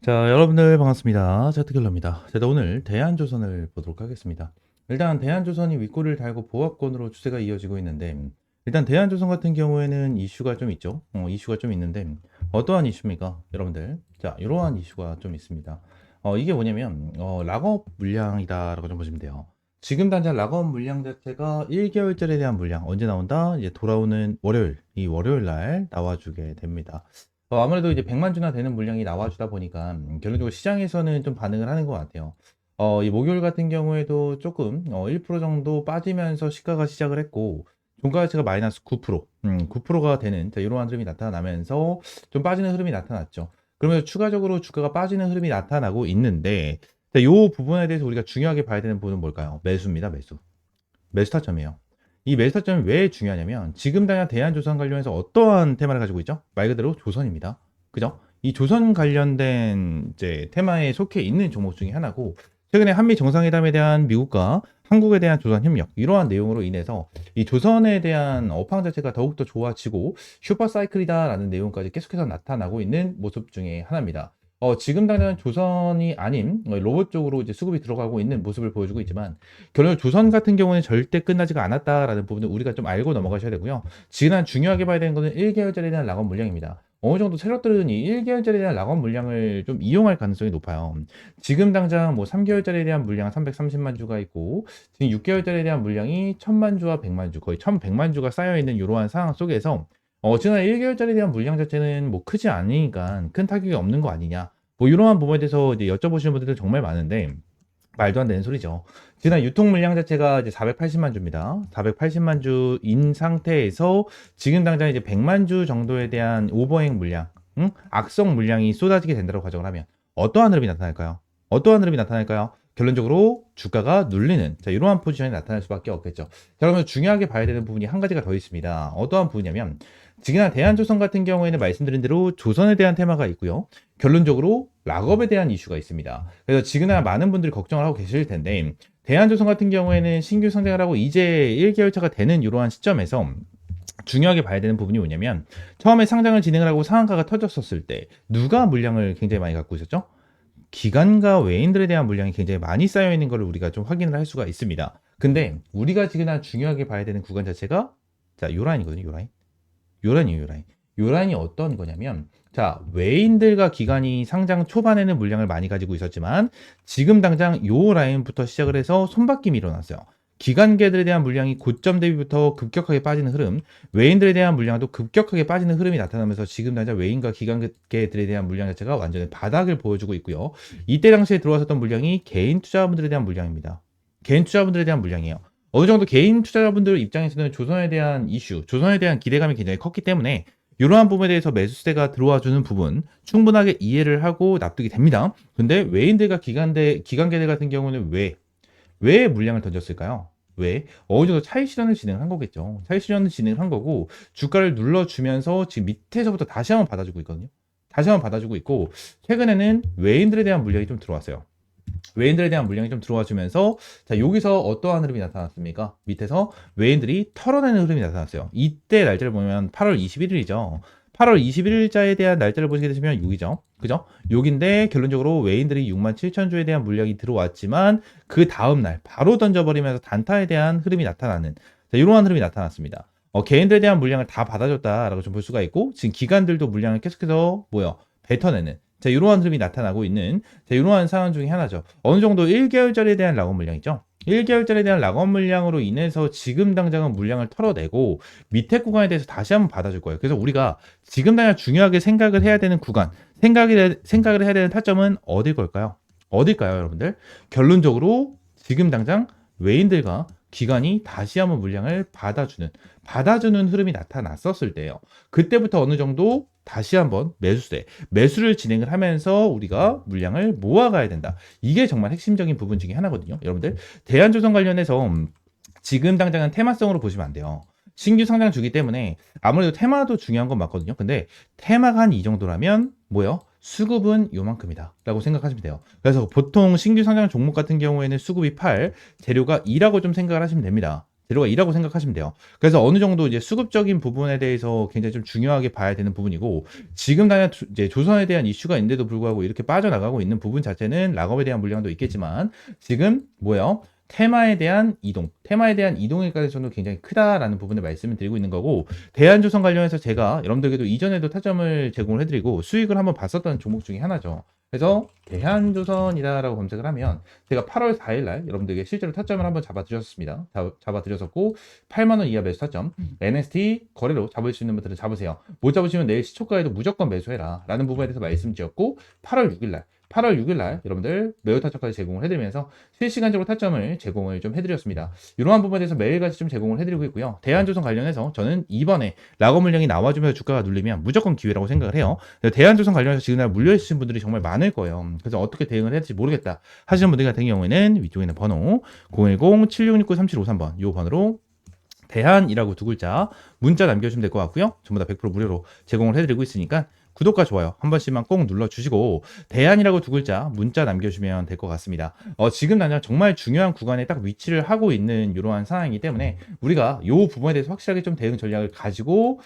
자, 여러분들 반갑습니다. 제트킬러입니다. 제가 오늘 대한조선을 보도록 하겠습니다. 일단 대한조선이 윗골을 달고 보합권으로 추세가 이어지고 있는데, 일단 대한조선 같은 경우에는 이슈가 좀 있죠. 이슈가 좀 있는데 어떠한 이슈입니까, 여러분들? 자, 이러한 이슈가 좀 있습니다. 이게 뭐냐면 락업 물량이다라고 좀 보시면 돼요. 지금 당장 락업 물량 자체가 1개월짜리에 대한 물량 언제 나온다? 이제 돌아오는 월요일, 이 월요일 날 나와주게 됩니다. 아무래도 이제 100만 주나 되는 물량이 나와주다 보니까 결론적으로 시장에서는 좀 반응을 하는 것 같아요. 이 목요일 같은 경우에도 조금 1% 정도 빠지면서 시가가 시작을 했고, 종가 가치가 마이너스 9%, 9%가 되는 이러한 흐름이 나타나면서 좀 빠지는 흐름이 나타났죠. 그러면서 추가적으로 주가가 빠지는 흐름이 나타나고 있는데, 이 부분에 대해서 우리가 중요하게 봐야 되는 부분은 뭘까요? 매수입니다, 매수. 매수 타점이에요. 이 매수 타점이 왜 중요하냐면 지금 당장 대한조선 관련해서 어떠한 테마를 가지고 있죠? 말 그대로 조선입니다. 그죠? 이 조선 관련된 이제 테마에 속해 있는 종목 중에 하나고, 최근에 한미 정상회담에 대한 미국과 한국에 대한 조선 협력, 이러한 내용으로 인해서 이 조선에 대한 업황 자체가 더욱더 좋아지고 슈퍼사이클이다라는 내용까지 계속해서 나타나고 있는 모습 중에 하나입니다. 지금 당장 조선이 아닌 로봇 쪽으로 이제 수급이 들어가고 있는 모습을 보여주고 있지만, 결론 조선 같은 경우는 절대 끝나지가 않았다라는 부분을 우리가 좀 알고 넘어가셔야 되고요. 지금 중요하게 봐야 되는 것은 1개월짜리에 대한 락업 물량입니다. 어느 정도 세력들은 이 1개월짜리에 대한 락업 물량을 좀 이용할 가능성이 높아요. 지금 당장 뭐 3개월짜리에 대한 물량 330만 주가 있고, 지금 6개월짜리에 대한 물량이 1000만 주와 100만 주, 거의 1100만 주가 쌓여 있는 이러한 상황 속에서 지난 1개월짜리에 대한 물량 자체는 뭐 크지 않으니까 큰 타격이 없는 거 아니냐, 뭐 이러한 부분에 대해서 이제 여쭤보시는 분들도 정말 많은데, 말도 안 되는 소리죠. 지난 유통 물량 자체가 이제 480만 주입니다. 480만 주인 상태에서 지금 당장 이제 100만 주 정도에 대한 오버행 물량, 악성 물량이 쏟아지게 된다고 가정을 하면 어떠한 흐름이 나타날까요? 어떠한 흐름이 나타날까요? 결론적으로 주가가 눌리는 이러한 포지션이 나타날 수밖에 없겠죠. 자, 그러면 중요하게 봐야 되는 부분이 한 가지가 더 있습니다. 어떠한 부분이냐면, 지금 대한조선 같은 경우에는 말씀드린 대로 조선에 대한 테마가 있고요. 결론적으로 락업에 대한 이슈가 있습니다. 그래서 지금은 많은 분들이 걱정을 하고 계실 텐데, 대한조선 같은 경우에는 신규 상장을 하고 이제 1개월 차가 되는 이러한 시점에서 중요하게 봐야 되는 부분이 뭐냐면, 처음에 상장을 진행을 하고 상한가가 터졌었을 때 누가 물량을 굉장히 많이 갖고 있었죠? 기관과 외인들에 대한 물량이 굉장히 많이 쌓여 있는 것을 우리가 좀 확인을 할 수가 있습니다. 근데 우리가 지금 중요하게 봐야 되는 구간 자체가 요 라인이거든요. 요 라인. 요 라인이에요, 요 라인. 요 라인이 어떤 거냐면, 자, 외인들과 기관이 상장 초반에는 물량을 많이 가지고 있었지만 지금 당장 요 라인부터 시작을 해서 손바뀜이 일어났어요. 기관계들에 대한 물량이 고점 대비부터 급격하게 빠지는 흐름, 외인들에 대한 물량도 급격하게 빠지는 흐름이 나타나면서 지금 당장 외인과 기관계들에 대한 물량 자체가 완전히 바닥을 보여주고 있고요. 이때 당시에 들어왔었던 물량이 개인 투자자분들에 대한 물량입니다. 개인 투자자분들에 대한 물량이에요. 어느 정도 개인 투자자분들 입장에서는 조선에 대한 이슈, 조선에 대한 기대감이 굉장히 컸기 때문에 이러한 부분에 대해서 매수세가 들어와 주는 부분 충분하게 이해를 하고 납득이 됩니다. 근데 외인들과 기관계들 같은 경우는 왜 물량을 던졌을까요? 왜? 어느 정도 차익 실현을 진행한 거겠죠. 차익 실현을 진행한 거고, 주가를 눌러주면서 지금 밑에서부터 다시 한번 받아주고 있거든요. 다시 한번 받아주고 있고, 최근에는 외인들에 대한 물량이 좀 들어왔어요. 외인들에 대한 물량이 좀 들어와 주면서, 자, 여기서 어떠한 흐름이 나타났습니까? 밑에서 외인들이 털어내는 흐름이 나타났어요. 이때 날짜를 보면 8월 21일이죠. 8월 21일자에 대한 날짜를 보시게 되시면 6이죠. 그죠? 6인데 결론적으로 외인들이 6만 7천 주에 대한 물량이 들어왔지만 그 다음 날 바로 던져버리면서 단타에 대한 흐름이 나타나는, 자, 이러한 흐름이 나타났습니다. 개인들에 대한 물량을 다 받아줬다라고 좀 볼 수가 있고, 지금 기관들도 물량을 계속해서 뱉어내는, 자, 이러한 흐름이 나타나고 있는, 자, 이러한 상황 중에 하나죠. 어느 정도 1개월짜리에 대한 락업 물량이죠. 1개월짜리에 대한 락업 물량으로 인해서 지금 당장은 물량을 털어내고 밑에 구간에 대해서 다시 한번 받아줄 거예요. 그래서 우리가 지금 당장 중요하게 생각을 해야 되는 구간, 생각을 해야 되는 타점은 어딜 걸까요? 어딜까요, 여러분들? 결론적으로 지금 당장 외인들과 기관이 다시 한번 물량을 받아주는 흐름이 나타났었을 때예요. 그때부터 어느 정도 다시 한번 매수를 진행을 하면서 우리가 물량을 모아가야 된다. 이게 정말 핵심적인 부분 중에 하나거든요. 여러분들, 대한조선 관련해서 지금 당장은 테마성으로 보시면 안 돼요. 신규 상장 주기 때문에 아무래도 테마도 중요한 건 맞거든요. 근데 테마가 한 이 정도라면 수급은 요만큼이다 라고 생각하시면 돼요. 그래서 보통 신규 상장 종목 같은 경우에는 수급이 8, 재료가 2라고 좀 생각을 하시면 됩니다. 재료가 2라고 생각하시면 돼요. 그래서 어느 정도 이제 수급적인 부분에 대해서 굉장히 좀 중요하게 봐야 되는 부분이고, 지금 당장 이제 조선에 대한 이슈가 있는데도 불구하고 이렇게 빠져나가고 있는 부분 자체는 락업에 대한 물량도 있겠지만, 지금 뭐예요? 테마에 대한 이동, 테마에 대한 이동일 가능성도 굉장히 크다라는 부분을 말씀을 드리고 있는 거고, 대한조선 관련해서 제가 여러분들께도 이전에도 타점을 제공을 해드리고 수익을 한번 봤었던 종목 중에 하나죠. 그래서 대한조선이다라고 검색을 하면 제가 8월 4일 날 여러분들에게 실제로 타점을 한번 잡아드렸습니다. 잡아드렸었고 8만 원 이하 매수 타점, NST 거래로 잡을 수 있는 분들은 잡으세요. 못 잡으시면 내일 시초가에도 무조건 매수해라 라는 부분에 대해서 말씀드렸고, 8월 6일 날 여러분들 매우 타점까지 제공을 해드리면서 실시간적으로 타점을 제공을 좀 해드렸습니다. 이러한 부분에 대해서 매일같이 좀 제공을 해드리고 있고요. 대한조선 관련해서 저는 이번에 락업 물량이 나와주면서 주가가 눌리면 무조건 기회라고 생각을 해요. 대한조선 관련해서 지금 날 물려있으신 분들이 정말 많을 거예요. 그래서 어떻게 대응을 해야 될지 모르겠다 하시는 분들 같은 경우에는 위쪽에 있는 번호 010-7669-3753번 이 번호로 대한이라고 두 글자 문자 남겨주시면 될 것 같고요. 전부 다 100% 무료로 제공을 해드리고 있으니까 구독과 좋아요 한 번씩만 꼭 눌러주시고 대안이라고 두 글자 문자 남겨주시면 될 것 같습니다. 지금 당장 정말 중요한 구간에 딱 위치를 하고 있는 이러한 상황이기 때문에 우리가 이 부분에 대해서 확실하게 좀 대응 전략을 가지고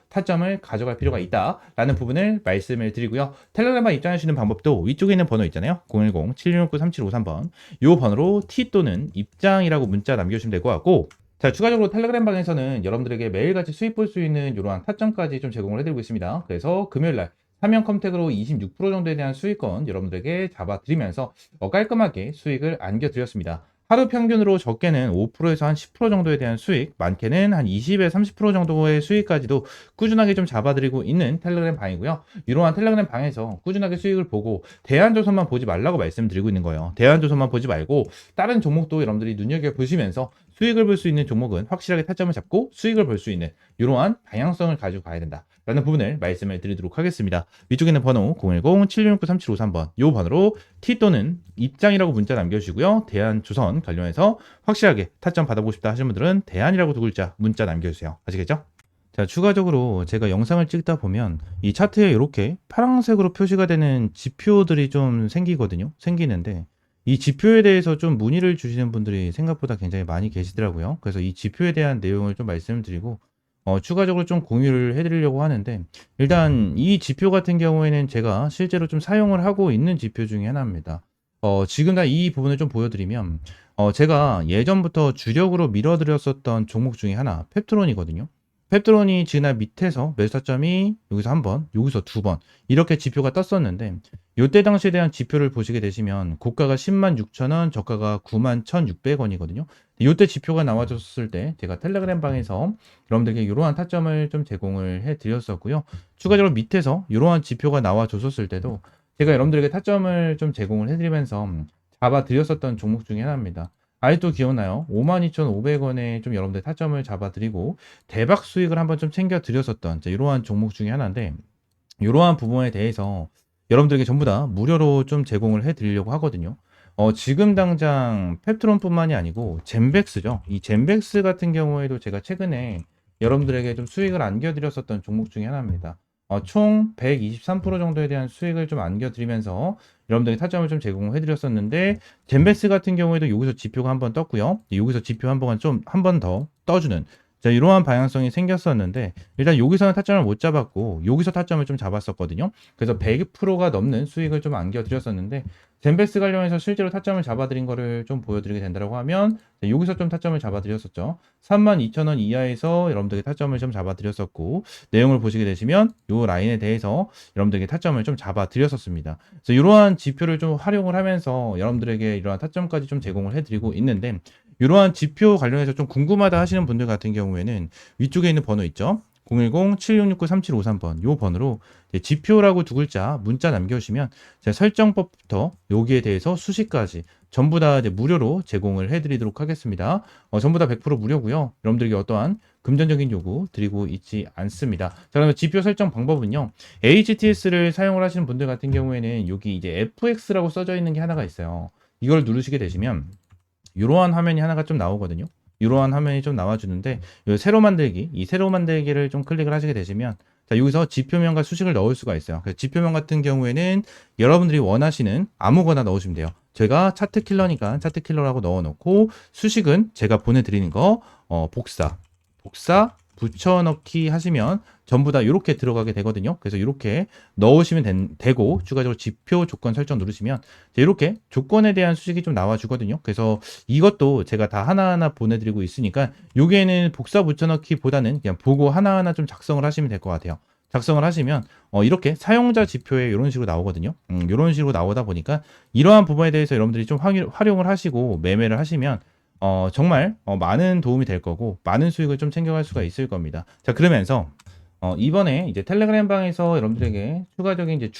타점을 가져갈 필요가 있다라는 부분을 말씀을 드리고요. 텔레그램만 입장하시는 방법도 위쪽에 있는 번호 있잖아요. 010-7669-3753번 이 번호로 T 또는 입장이라고 문자 남겨주시면 될 것 같고, 자, 추가적으로 텔레그램 방에서는 여러분들에게 매일같이 수익 볼 수 있는 이러한 타점까지 좀 제공을 해드리고 있습니다. 그래서 금요일날 사면 컴택으로 26% 정도에 대한 수익권 여러분들에게 잡아드리면서 깔끔하게 수익을 안겨드렸습니다. 하루 평균으로 적게는 5%에서 한 10% 정도에 대한 수익, 많게는 한 20에서 30% 정도의 수익까지도 꾸준하게 좀 잡아드리고 있는 텔레그램 방이고요. 이러한 텔레그램 방에서 꾸준하게 수익을 보고 대한조선만 보지 말라고 말씀드리고 있는 거예요. 대한조선만 보지 말고 다른 종목도 여러분들이 눈여겨보시면서 수익을 볼 수 있는 종목은 확실하게 타점을 잡고 수익을 볼 수 있는 이러한 방향성을 가지고 가야 된다 라는 부분을 말씀을 드리도록 하겠습니다. 위쪽에 있는 번호 010-7669-3753번 이 번호로 T 또는 입장이라고 문자 남겨주시고요. 대한조선 관련해서 확실하게 타점 받아보고 싶다 하시는 분들은 대한이라고 두 글자 문자 남겨주세요. 아시겠죠? 자, 추가적으로 제가 영상을 찍다 보면 이 차트에 이렇게 파란색으로 표시가 되는 지표들이 좀 생기는데 이 지표에 대해서 좀 문의를 주시는 분들이 생각보다 굉장히 많이 계시더라고요. 그래서 이 지표에 대한 내용을 좀 말씀드리고 추가적으로 좀 공유를 해드리려고 하는데, 일단 이 지표 같은 경우에는 제가 실제로 좀 사용을 하고 있는 지표 중에 하나입니다. 지금 다 이 부분을 좀 보여드리면 제가 예전부터 주력으로 밀어드렸었던 종목 중에 하나 펩트론이거든요. 펩트론이 지난 밑에서 매수 타점이 여기서 한 번, 여기서 두 번 이렇게 지표가 떴었는데, 이때 당시에 대한 지표를 보시게 되시면 고가가 106,000원, 저가가 91,600원이거든요. 이때 지표가 나와줬을 때 제가 텔레그램 방에서 여러분들께 이러한 타점을 좀 제공을 해드렸었고요. 추가적으로 밑에서 이러한 지표가 나와줬었을 때도 제가 여러분들에게 타점을 좀 제공을 해드리면서 잡아드렸었던 종목 중에 하나입니다. 아직도 기억나요? 52,500원에 좀 여러분들 타점을 잡아드리고 대박 수익을 한번 좀 챙겨드렸었던 이러한 종목 중에 하나인데, 이러한 부분에 대해서 여러분들에게 전부 다 무료로 좀 제공을 해드리려고 하거든요. 지금 당장 펩트론뿐만이 아니고 젠백스죠. 이 젠백스 같은 경우에도 제가 최근에 여러분들에게 좀 수익을 안겨드렸었던 종목 중에 하나입니다. 총 123% 정도에 대한 수익을 좀 안겨드리면서 여러분들이 타점을 좀 제공을 해드렸었는데, 젠베스 같은 경우에도 여기서 지표가 한번 떴고요. 여기서 지표 한 번 더 떠주는 이러한 방향성이 생겼었는데, 일단 여기서는 타점을 못 잡았고 여기서 타점을 좀 잡았었거든요. 그래서 100%가 넘는 수익을 좀 안겨드렸었는데, 젠베스 관련해서 실제로 타점을 잡아드린 거를 좀 보여드리게 된다고 하면 여기서 좀 타점을 잡아드렸었죠. 32,000원 이하에서 여러분들에게 타점을 좀 잡아드렸었고, 내용을 보시게 되시면 이 라인에 대해서 여러분들에게 타점을 좀 잡아드렸었습니다. 그래서 이러한 지표를 좀 활용을 하면서 여러분들에게 이러한 타점까지 좀 제공을 해드리고 있는데, 이러한 지표 관련해서 좀 궁금하다 하시는 분들 같은 경우에는 위쪽에 있는 번호 있죠? 010-7669-3753번 이 번호로 지표라고 두 글자 문자 남겨주시면 제 설정법부터 여기에 대해서 수식까지 전부 다 무료로 제공을 해드리도록 하겠습니다. 전부 다 100% 무료고요. 여러분들에게 어떠한 금전적인 요구 드리고 있지 않습니다. 자, 그러면 지표 설정 방법은요. HTS를 사용을 하시는 분들 같은 경우에는 여기 이제 FX라고 써져 있는 게 하나가 있어요. 이걸 누르시게 되시면 이러한 화면이 하나가 좀 나오거든요. 이러한 화면이 좀 나와주는데, 새로 만들기, 이 새로 만들기를 좀 클릭을 하시게 되시면 자, 여기서 지표명과 수식을 넣을 수가 있어요. 그래서 지표명 같은 경우에는 여러분들이 원하시는 아무거나 넣으시면 돼요. 제가 차트킬러니까 차트킬러라고 넣어놓고, 수식은 제가 보내드리는 거 복사, 붙여넣기 하시면 전부 다 이렇게 들어가게 되거든요. 그래서 이렇게 넣으시면 되고 추가적으로 지표 조건 설정 누르시면 이렇게 조건에 대한 수식이 좀 나와주거든요. 그래서 이것도 제가 다 하나하나 보내드리고 있으니까 여기에는 복사 붙여넣기보다는 그냥 보고 하나하나 좀 작성을 하시면 될 것 같아요. 작성을 하시면 이렇게 사용자 지표에 이런 식으로 나오거든요. 이런 식으로 나오다 보니까 이러한 부분에 대해서 여러분들이 좀 활용을 하시고 매매를 하시면 정말 많은 도움이 될 거고 많은 수익을 좀 챙겨갈 수가 있을 겁니다. 자, 그러면서 이번에 이제 텔레그램 방에서 여러분들에게 추가적인 이제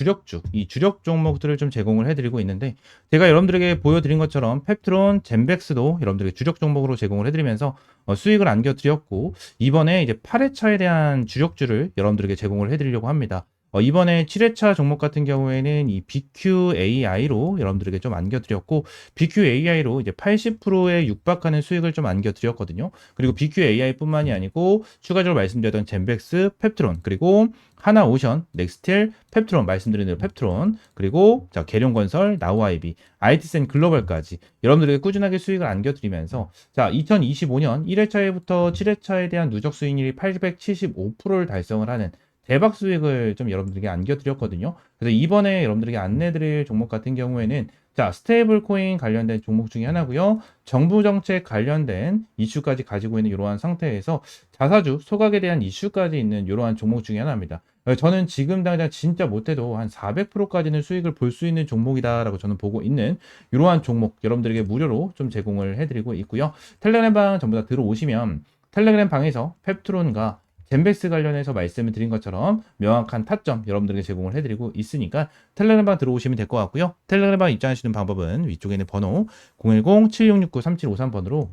이 주력 종목들을 좀 제공을 해드리고 있는데 제가 여러분들에게 보여드린 것처럼 펩트론, 젠백스도 여러분들에게 주력 종목으로 제공을 해드리면서 수익을 안겨드렸고 이번에 이제 8회차에 대한 주력주를 여러분들에게 제공을 해드리려고 합니다. 이번에 7회차 종목 같은 경우에는 이 BQAI로 여러분들에게 좀 안겨드렸고 BQAI로 이제 80%에 육박하는 수익을 좀 안겨드렸거든요. 그리고 BQAI뿐만이 아니고 추가적으로 말씀드렸던 젠백스, 펩트론, 그리고 하나오션, 넥스틸, 펩트론 말씀드린 대로 펩트론, 그리고 자 계룡건설, 나우아이비, IT센 글로벌까지 여러분들에게 꾸준하게 수익을 안겨드리면서 자 2025년 1회차에부터 7회차에 대한 누적 수익률이 875%를 달성을 하는 대박 수익을 좀 여러분들에게 안겨드렸거든요. 그래서 이번에 여러분들에게 안내드릴 종목 같은 경우에는 자 스테이블 코인 관련된 종목 중에 하나고요. 정부 정책 관련된 이슈까지 가지고 있는 이러한 상태에서 자사주 소각에 대한 이슈까지 있는 이러한 종목 중에 하나입니다. 저는 지금 당장 진짜 못해도 한 400%까지는 수익을 볼 수 있는 종목이다라고 저는 보고 있는 이러한 종목 여러분들에게 무료로 좀 제공을 해드리고 있고요. 텔레그램 방 전부 다 들어오시면 텔레그램 방에서 펩트론과 젠백스 관련해서 말씀을 드린 것처럼 명확한 타점 여러분들에게 제공을 해드리고 있으니까 텔레그램방 들어오시면 될 것 같고요. 텔레그램방 입장하시는 방법은 위쪽에 있는 번호 010-7669-3753번으로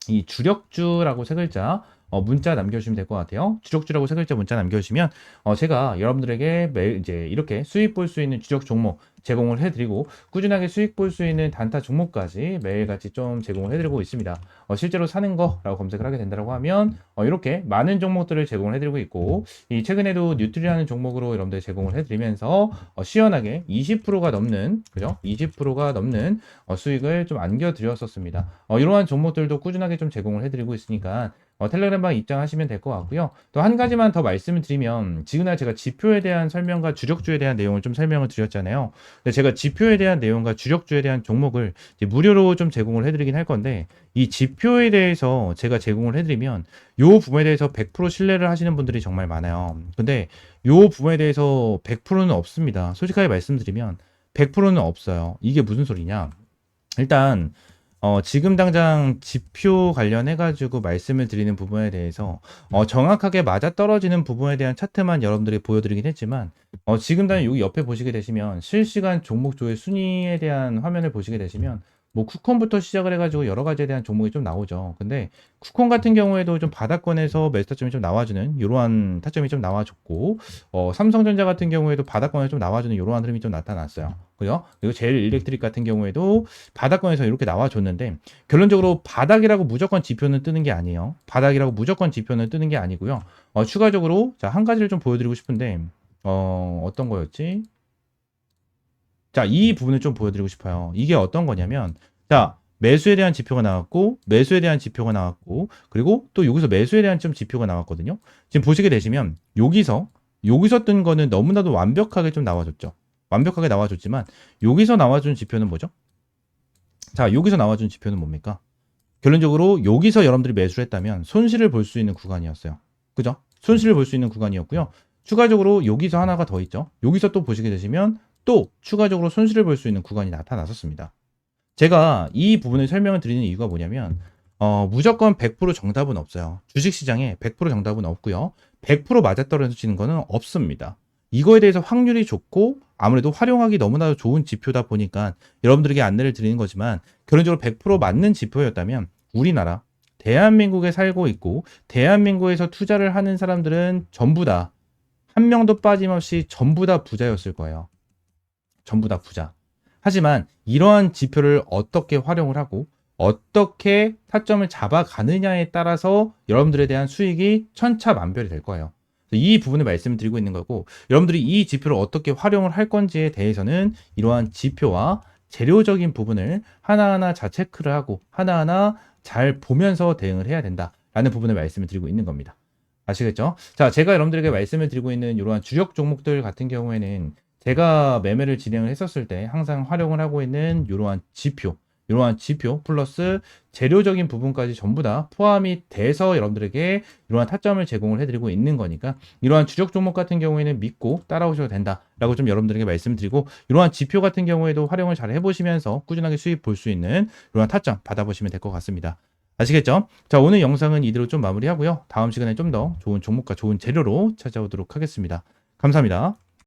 이 주력주라고 세 글자 문자 남겨주시면 될 것 같아요. 주력주라고 세 글자 문자 남겨주시면 제가 여러분들에게 매일 이제 이렇게 수익 볼 수 있는 주력 종목 제공을 해드리고 꾸준하게 수익 볼 수 있는 단타 종목까지 매일같이 좀 제공을 해드리고 있습니다. 실제로 사는 거라고 검색을 하게 된다고 하면 이렇게 많은 종목들을 제공을 해드리고 있고 이 최근에도 뉴트리라는 종목으로 여러분들 제공을 해드리면서 시원하게 20%가 넘는 그죠? 20%가 넘는 수익을 좀 안겨드렸었습니다. 이러한 종목들도 꾸준하게 좀 제공을 해드리고 있으니까 텔레그램방 입장하시면 될 것 같고요. 또 한 가지만 더 말씀을 드리면 지금날 제가 지표에 대한 설명과 주력주에 대한 내용을 좀 설명을 드렸잖아요. 근데 제가 지표에 대한 내용과 주력주에 대한 종목을 이제 무료로 좀 제공을 해드리긴 할 건데 이 지표에 대해서 제가 제공을 해드리면 요 부분에 대해서 100% 신뢰를 하시는 분들이 정말 많아요. 근데 요 부분에 대해서 100%는 없습니다. 솔직하게 말씀드리면 100%는 없어요. 이게 무슨 소리냐? 일단 지금 당장 지표 관련해가지고 말씀을 드리는 부분에 대해서 정확하게 맞아떨어지는 부분에 대한 차트만 여러분들이 보여드리긴 했지만 지금 당장 여기 옆에 보시게 되시면 실시간 종목 조회 순위에 대한 화면을 보시게 되시면 뭐 쿠콘부터 시작을 해가지고 여러 가지에 대한 종목이 좀 나오죠. 근데 쿠콘 같은 경우에도 좀 바닥권에서 매수 타점이 좀 나와주는 이러한 타점이 좀 나와줬고 삼성전자 같은 경우에도 바닥권에 좀 나와주는 이러한 흐름이 좀 나타났어요. 그죠? 그리고 제일 일렉트릭 같은 경우에도 바닥권에서 이렇게 나와줬는데 결론적으로 바닥이라고 무조건 지표는 뜨는 게 아니에요. 바닥이라고 무조건 지표는 뜨는 게 아니고요. 추가적으로 자, 한 가지를 좀 보여드리고 싶은데 어떤 거였지? 자, 이 부분을 좀 보여드리고 싶어요. 이게 어떤 거냐면, 자, 매수에 대한 지표가 나왔고, 매수에 대한 지표가 나왔고, 그리고 또 여기서 매수에 대한 좀 지표가 나왔거든요. 지금 보시게 되시면, 여기서 뜬 거는 너무나도 완벽하게 좀 나와줬죠. 완벽하게 나와줬지만, 여기서 나와준 지표는 뭐죠? 자, 여기서 나와준 지표는 뭡니까? 결론적으로 여기서 여러분들이 매수를 했다면 손실을 볼 수 있는 구간이었어요. 그죠? 손실을 볼 수 있는 구간이었고요. 추가적으로 여기서 하나가 더 있죠. 여기서 또 보시게 되시면 또 추가적으로 손실을 볼 수 있는 구간이 나타났었습니다. 제가 이 부분을 설명을 드리는 이유가 뭐냐면 무조건 100% 정답은 없어요. 주식시장에 100% 정답은 없고요. 100% 맞아떨어지는 거는 없습니다. 이거에 대해서 확률이 좋고 아무래도 활용하기 너무나도 좋은 지표다 보니까 여러분들에게 안내를 드리는 거지만 결론적으로 100% 맞는 지표였다면 우리나라 대한민국에 살고 있고 대한민국에서 투자를 하는 사람들은 전부 다 한 명도 빠짐없이 전부 다 부자였을 거예요. 전부 다 부자. 하지만 이러한 지표를 어떻게 활용을 하고 어떻게 타점을 잡아가느냐에 따라서 여러분들에 대한 수익이 천차만별이 될 거예요. 이 부분을 말씀을 드리고 있는 거고 여러분들이 이 지표를 어떻게 활용을 할 건지에 대해서는 이러한 지표와 재료적인 부분을 하나하나 잘 체크를 하고 하나하나 잘 보면서 대응을 해야 된다. 라는 부분을 말씀을 드리고 있는 겁니다. 아시겠죠? 자, 제가 여러분들에게 말씀을 드리고 있는 이러한 주력 종목들 같은 경우에는 제가 매매를 진행을 했었을 때 항상 활용을 하고 있는 이러한 지표 플러스 재료적인 부분까지 전부 다 포함이 돼서 여러분들에게 이러한 타점을 제공을 해드리고 있는 거니까 이러한 주력 종목 같은 경우에는 믿고 따라오셔도 된다라고 좀 여러분들에게 말씀드리고 이러한 지표 같은 경우에도 활용을 잘 해보시면서 꾸준하게 수익 볼 수 있는 이러한 타점 받아보시면 될 것 같습니다. 아시겠죠? 자, 오늘 영상은 이대로 좀 마무리하고요. 다음 시간에 좀 더 좋은 종목과 좋은 재료로 찾아오도록 하겠습니다. 감사합니다.